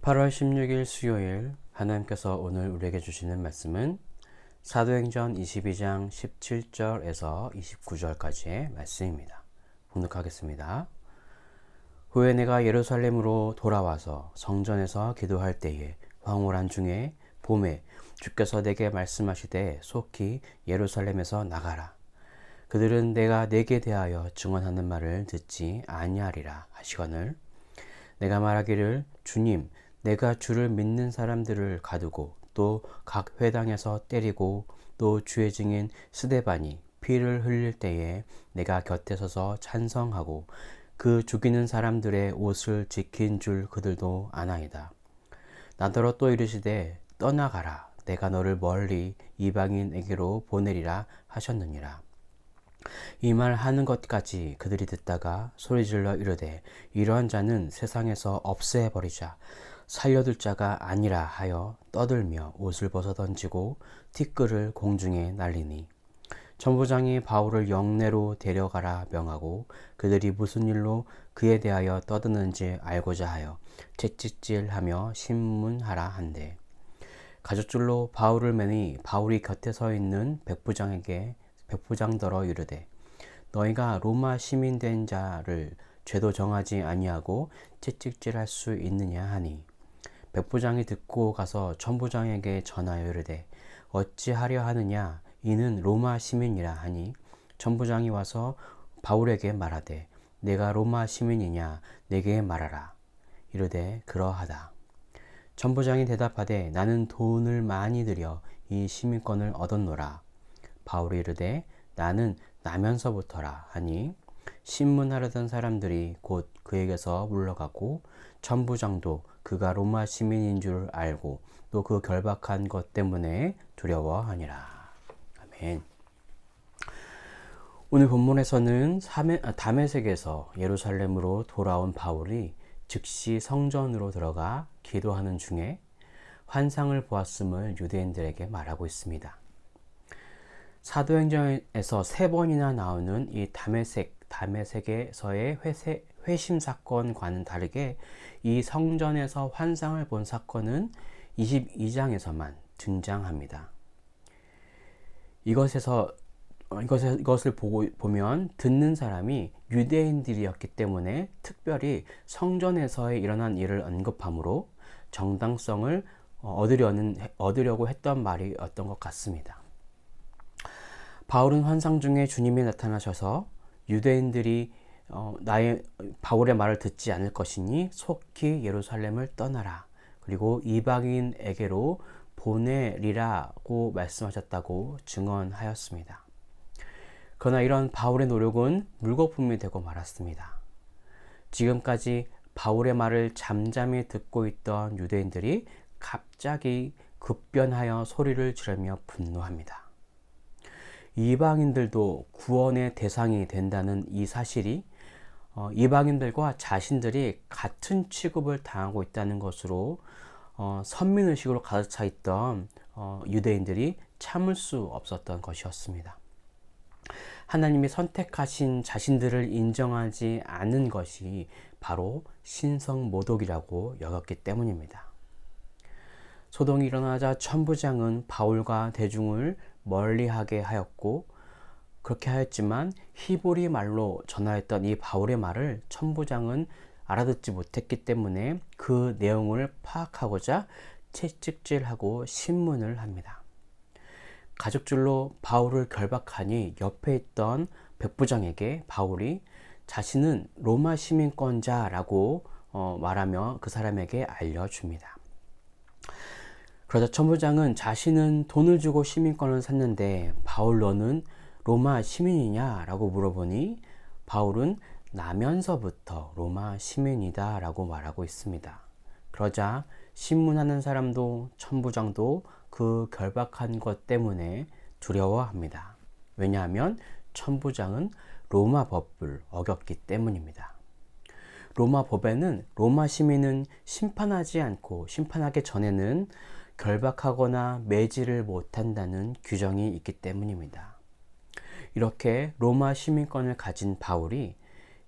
8월 16일 수요일 하나님께서 오늘 우리에게 주시는 말씀은 사도행전 22장 17절에서 29절까지의 말씀입니다. 봉독하겠습니다. 후에 내가 예루살렘으로 돌아와서 성전에서 기도할 때에 황홀한 중에 봄에 주께서 내게 말씀하시되 속히 예루살렘에서 나가라. 그들은 내가 내게 대하여 증언하는 말을 듣지 아니하리라 하시거늘 내가 말하기를 주님 내가 주를 믿는 사람들을 가두고 또 각 회당에서 때리고 또 주의 증인 스데반이 피를 흘릴 때에 내가 곁에 서서 찬성하고 그 죽이는 사람들의 옷을 지킨 줄 그들도 아나이다. 나더러 또 이르시되 떠나가라 내가 너를 멀리 이방인에게로 보내리라 하셨느니라. 이 말 하는 것까지 그들이 듣다가 소리질러 이르되 이러한 자는 세상에서 없애버리자 살려둘 자가 아니라 하여 떠들며 옷을 벗어 던지고 티끌을 공중에 날리니 천부장이 바울을 영내로 데려가라 명하고 그들이 무슨 일로 그에 대하여 떠드는지 알고자 하여 채찍질하며 신문하라 한대 가죽줄로 바울을 매니 바울이 곁에 서 있는 백부장더러 이르되 너희가 로마 시민 된 자를 죄도 정하지 아니하고 채찍질할 수 있느냐 하니 백부장이 듣고 가서 천부장에게 전하여 이르되 어찌하려 하느냐 이는 로마 시민이라 하니 천부장이 와서 바울에게 말하되 내가 로마 시민이냐 내게 말하라 이르되 그러하다. 천부장이 대답하되 나는 돈을 많이 들여 이 시민권을 얻었노라. 바울이 이르되 나는 나면서부터라 하니 신문하려던 사람들이 곧 그에게서 물러가고 천부장도 그가 로마 시민인 줄 알고 또 그 결박한 것 때문에 두려워하니라. 아멘. 오늘 본문에서는 다메섹에서 예루살렘으로 돌아온 바울이 즉시 성전으로 들어가 기도하는 중에 환상을 보았음을 유대인들에게 말하고 있습니다. 사도행전에서 3번이나 나오는 이 다메섹에서의 회심 사건과는 다르게 이 성전에서 환상을 본 사건은 22장에서만 등장합니다. 이것을 보면 듣는 사람이 유대인들이었기 때문에 특별히 성전에서의 일어난 일을 언급함으로 정당성을 얻으려고 했던 말이었던 것 같습니다. 바울은 환상 중에 주님이 나타나셔서 유대인들이 바울의 말을 듣지 않을 것이니 속히 예루살렘을 떠나라. 그리고 이방인에게로 보내리라고 말씀하셨다고 증언하였습니다. 그러나 이런 바울의 노력은 물거품이 되고 말았습니다. 지금까지 바울의 말을 잠잠히 듣고 있던 유대인들이 갑자기 급변하여 소리를 지르며 분노합니다. 이방인들도 구원의 대상이 된다는 이 사실이 이방인들과 자신들이 같은 취급을 당하고 있다는 것으로 선민의식으로 가득 차 있던 유대인들이 참을 수 없었던 것이었습니다. 하나님이 선택하신 자신들을 인정하지 않은 것이 바로 신성모독이라고 여겼기 때문입니다. 소동이 일어나자 천부장은 바울과 대중을 멀리하게 하였고 그렇게 하였지만 히브리 말로 전하였던 이 바울의 말을 천부장은 알아듣지 못했기 때문에 그 내용을 파악하고자 채찍질하고 신문을 합니다. 가죽줄로 바울을 결박하니 옆에 있던 백부장에게 바울이 자신은 로마 시민권자라고 말하며 그 사람에게 알려줍니다. 그러자 천부장은 자신은 돈을 주고 시민권을 샀는데 바울 너는 로마 시민이냐? 라고 물어보니 바울은 나면서부터 로마 시민이다 라고 말하고 있습니다. 그러자 신문하는 사람도 천부장도 그 결박한 것 때문에 두려워합니다. 왜냐하면 천부장은 로마 법을 어겼기 때문입니다. 로마 법에는 로마 시민은 심판하지 않고 심판하기 전에는 결박하거나 매질을 못한다는 규정이 있기 때문입니다. 이렇게 로마 시민권을 가진 바울이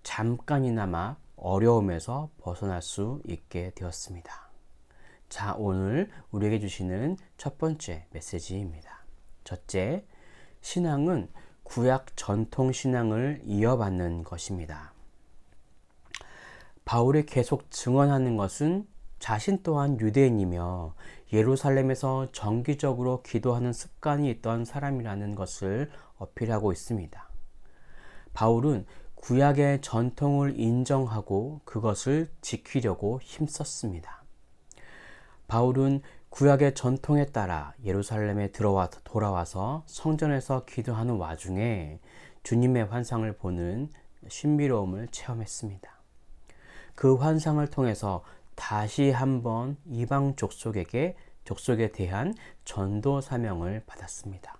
잠깐이나마 어려움에서 벗어날 수 있게 되었습니다. 자, 오늘 우리에게 주시는 첫 번째 메시지입니다. 첫째, 신앙은 구약 전통 신앙을 이어받는 것입니다. 바울이 계속 증언하는 것은 자신 또한 유대인이며 예루살렘에서 정기적으로 기도하는 습관이 있던 사람이라는 것을 어필하고 있습니다. 바울은 구약의 전통을 인정하고 그것을 지키려고 힘썼습니다. 바울은 구약의 전통에 따라 예루살렘에 돌아와서 성전에서 기도하는 와중에 주님의 환상을 보는 신비로움을 체험했습니다. 그 환상을 통해서 다시 한번 이방 족속에 대한 전도 사명을 받았습니다.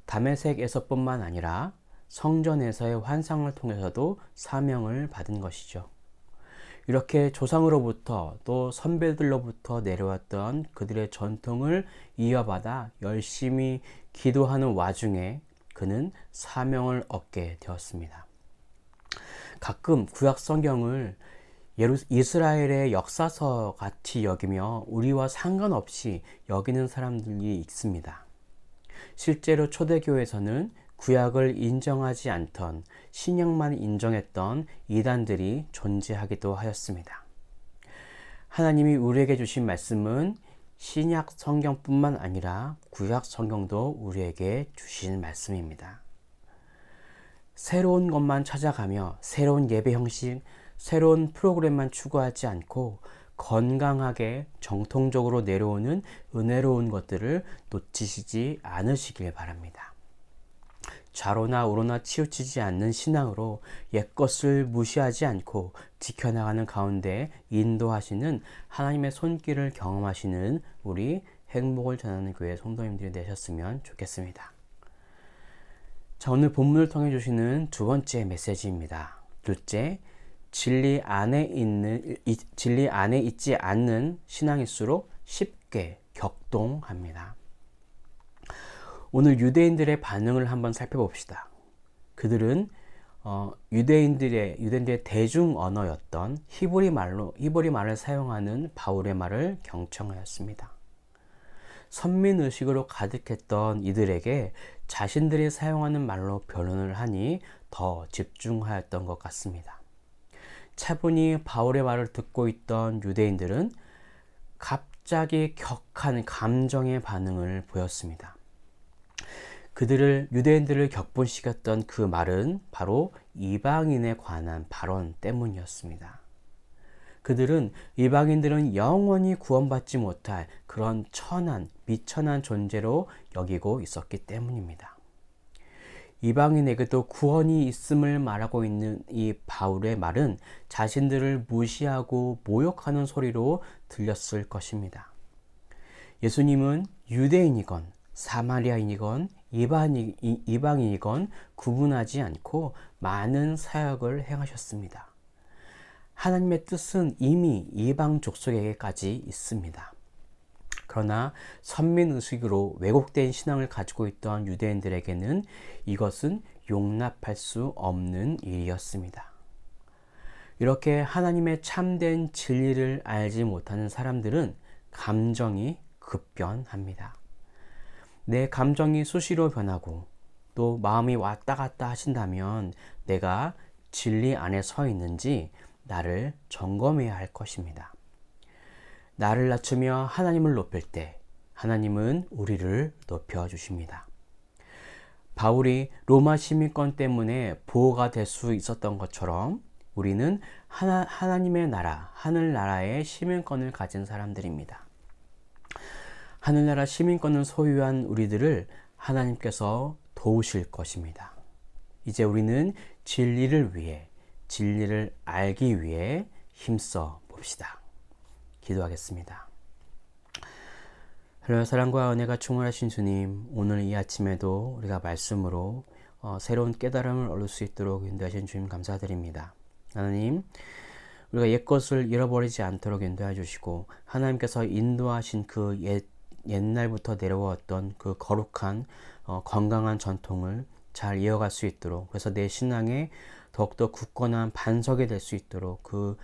다메섹에서뿐만 아니라 성전에서의 환상을 통해서도 사명을 받은 것이죠. 이렇게 조상으로부터 또 선배들로부터 내려왔던 그들의 전통을 이어받아 열심히 기도하는 와중에 그는 사명을 얻게 되었습니다. 가끔 구약 성경을 이스라엘의 역사서 같이 여기며 우리와 상관없이 여기는 사람들이 있습니다. 실제로 초대교회에서는 구약을 인정하지 않던 신약만 인정했던 이단들이 존재하기도 하였습니다. 하나님이 우리에게 주신 말씀은 신약 성경뿐만 아니라 구약 성경도 우리에게 주신 말씀입니다. 새로운 것만 찾아가며 새로운 예배 형식, 새로운 프로그램만 추구하지 않고 건강하게 정통적으로 내려오는 은혜로운 것들을 놓치시지 않으시길 바랍니다. 좌로나 우로나 치우치지 않는 신앙으로 옛것을 무시하지 않고 지켜나가는 가운데 인도하시는 하나님의 손길을 경험하시는 우리 행복을 전하는 교회 성도님들이 되셨으면 좋겠습니다. 자, 오늘 본문을 통해 주시는 두 번째 메시지입니다. 둘째, 진리 안에 있지 않는 신앙일수록 쉽게 격동합니다. 오늘 유대인들의 반응을 한번 살펴봅시다. 그들은 유대인들의 대중 언어였던 히브리 말을 사용하는 바울의 말을 경청하였습니다. 선민의식으로 가득했던 이들에게 자신들이 사용하는 말로 변론을 하니 더 집중하였던 것 같습니다. 차분히 바울의 말을 듣고 있던 유대인들은 갑자기 격한 감정의 반응을 보였습니다. 유대인들을 격분시켰던 그 말은 바로 이방인에 관한 발언 때문이었습니다. 그들은 이방인들은 영원히 구원받지 못할 그런 미천한 존재로 여기고 있었기 때문입니다. 이방인에게도 구원이 있음을 말하고 있는 이 바울의 말은 자신들을 무시하고 모욕하는 소리로 들렸을 것입니다. 예수님은 유대인이건 사마리아인이건 이방인이건 구분하지 않고 많은 사역을 행하셨습니다. 하나님의 뜻은 이미 이방 족속에게까지 있습니다. 그러나 선민의식으로 왜곡된 신앙을 가지고 있던 유대인들에게는 이것은 용납할 수 없는 일이었습니다. 이렇게 하나님의 참된 진리를 알지 못하는 사람들은 감정이 급변합니다. 내 감정이 수시로 변하고 또 마음이 왔다 갔다 하신다면 내가 진리 안에 서 있는지 나를 점검해야 할 것입니다. 나를 낮추며 하나님을 높일 때 하나님은 우리를 높여주십니다. 바울이 로마 시민권 때문에 보호가 될 수 있었던 것처럼 우리는 하나님의 나라, 하늘나라의 시민권을 가진 사람들입니다. 하늘나라 시민권을 소유한 우리들을 하나님께서 도우실 것입니다. 이제 우리는 진리를 위해, 진리를 알기 위해 힘써 봅시다. 기도하겠습니다. 하나님의 사랑과 은혜가 충만하신 주님, 오늘 이 아침에도 우리가 말씀으로 새로운 깨달음을 얻을 수 있도록 인도하신 주님 감사드립니다. 하나님, 우리가 옛것을 잃어버리지 않도록 인도해 주시고 하나님께서 인도하신 그 옛날부터 내려왔던 그 거룩한 건강한 전통을 잘 이어갈 수 있도록, 그래서 내 신앙에 더욱더 굳건한 반석이 될 수 있도록 그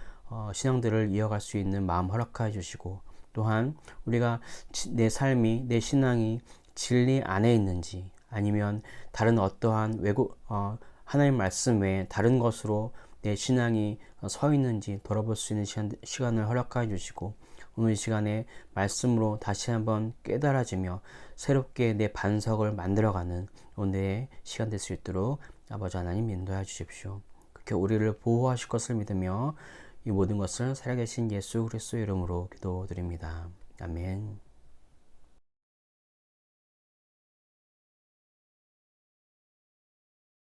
신앙들을 이어갈 수 있는 마음 허락하여 주시고, 또한 우리가 내 삶이, 내 신앙이 진리 안에 있는지, 아니면 다른 어떠한 하나님 말씀 외에 다른 것으로 내 신앙이 서 있는지 돌아볼 수 있는 시간을 허락하여 주시고, 오늘 이 시간에 말씀으로 다시 한번 깨달아지며 새롭게 내 반석을 만들어가는 오늘의 시간 될 수 있도록 아버지 하나님 인도해 주십시오. 그렇게 우리를 보호하실 것을 믿으며 이 모든 것을 살아계신 예수 그리스도의 이름으로 기도드립니다. 아멘.